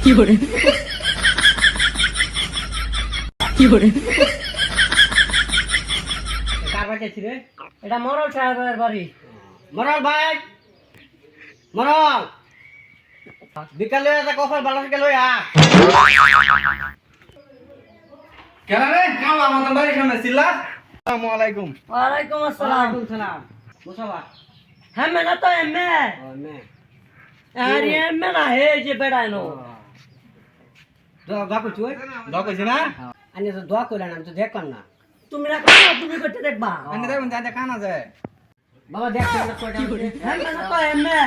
কি করে কি করে কার বাড়ি যাচ্ছি রে? এটা মরল সাহেবের বাড়ি। মরল ভাই, মরল বিকালে কফল ভালো থেকে লই আ। কেন রে কাল আমাদের বাড়ির সামনে ছিলা? আসসালামু আলাইকুম। ওয়ালাইকুম আসসালাম। ওয়ালাইকুম সালাম। মুসাবা হ্যাঁ মেনা তো এমে আরে এমে না হে যে বেড়ানো দোয়া করছি ওই দোয়া কইছি না? আমি তো দোয়া করলাম, আমি তো দেখলাম না। তুমি রাখো না, তুমি করতে দেখবা। আনি দেখুন যা কানা যায়। বাবা দেখতে না কয়টা হ্যাঁ মেনা তো এমে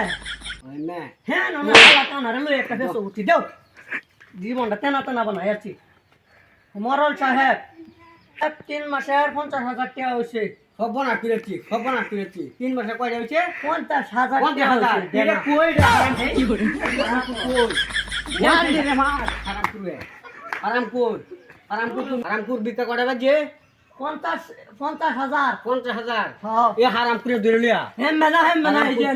এমে হ্যাঁ না না কানা রে লই একটা দেশো উঠি দেও জীবনটা তেনা তেনা বানাই আছি। মরল সাহেব 3 মাসের 50,000 টাকা হইছে। সব না কিরেছি, সব না কিরেছি। 3 মাসে কয়টা হইছে? 50,000 টাকা হইছে। এটা কই রে আরাম কি করে? কই? জান রে মা আরাম করবে। আরাম কর বিকা কয়টা বাজে? 50,000 50,000 হ্যাঁ এ হারাম করে ধরে লিয়া। হেম্মা না এই যে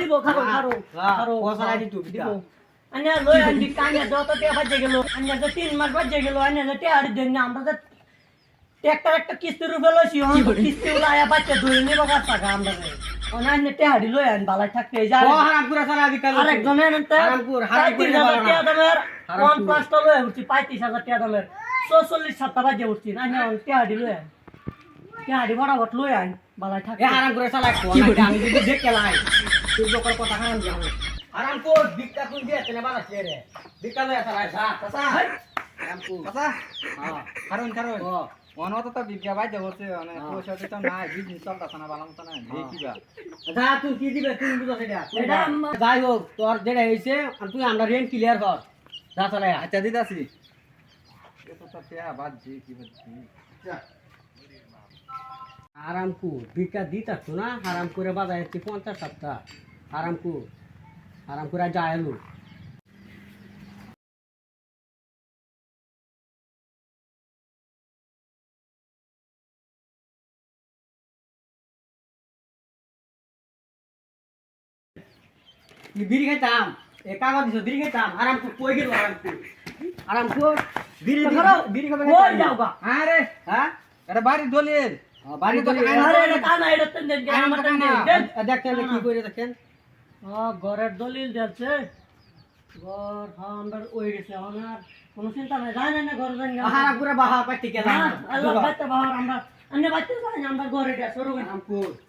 দিব খারো পয়সা দি তুই দিব। আন্যা লই আন্দি কান্যা যত টাকা বাজে গেল, আন্যা যে 3 মাস বাজে গেল, আন্যা যে টাকা দেন না, আমরা যে একটা কিস্তির রূপে লইছি, কিস্তি উলায়া বাচ্চা ধরে নিব টাকা আমরা রে অনান্য টাকা দি লই আন বালাই থাকতে যায়। ও হারাম করে সারা বিকাল আরেকজন এনতে হারাম করে টাকা দামের 50 টা লই উঠছি 35,000 টাকা দামের 44 7টা বাজে উঠছি আন্যা টাকা দি লই আন টাকা দি বড় বট লই আন বালাই থাকতে। এ হারাম করে সালা আমি যদি দেখে লাই তুই যখন কথা হারাম দি আরাম কর ভিক্ষা কোন দিয়ে তেনে বাড়াছে রে ভিক্ষা লয়া সারা সাসা আরাম কর কথা হ্যাঁ কারণ ও অনত তো বিজ্ঞা বাইতে বলছে মানে পয়সা দিতে নাই বিজনেস চলতাছ না ভালো মতো না দেখিবা। আচ্ছা তুই কি দিবে তুই বুঝছ এটা যাই হোক তোর যেটা হইছে তুই আমরা রেন্ট ক্লিয়ার কর যা চলে আচ্ছা দিদাসি এত তো পেয়া বাজছি কি বাজছি আরাম কর ভিক্ষা দিতাছ না আরাম করে বাজাইছি 50,000 আরাম করে যায় এলো বিড়ি খাইতাম এ কাগজ দিছো বিড়ি খাইতাম আরাম কর কই গেল আরাম কর বিড়ি খাবে কই যাও গা আরে হ্যাঁ এটা বাড়ি দলিল বাড়ি তো আরে এটা কানা এটা তেন দেন আমার তেন দেন দেখেন কি কইরে দেখেন ঘরের দলিল দিচ্ছে ঘর আমরা ওই গেছে আমার কোনো চিন্তা নাই জানে না ঘর জানি না হারা পুরো বাহা পাটি কে না আল্লাহ বাচ্চা বাহা আমরা अन्य বাচ্চা জানি আমরা ঘরে এটা শুরু করি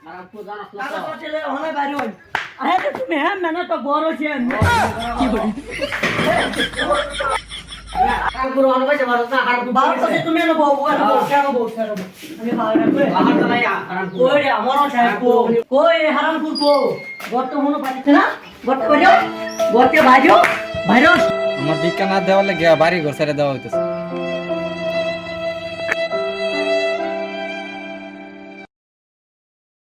আরামপুর জানা তো তো চলে হলে বাইরে হই আরে তো তুমি হ্যাঁ মানে তো বড় ছে কি বলি আরামপুর হলে বাইরে বড় না আরামপুর বাবা তো তুমি না বউ কেন আমি বাইরে বাহার তো নাই আরামপুর কই রে আমার সাহেব কই হারামপুর কো গর্ত মনে পাচ্ছে না গর্ত বাজো বাইরে আমার বিজ্ঞা না দেওয়া লাগে বাড়ি ঘর ছেড়ে দেওয়া হইতেছে।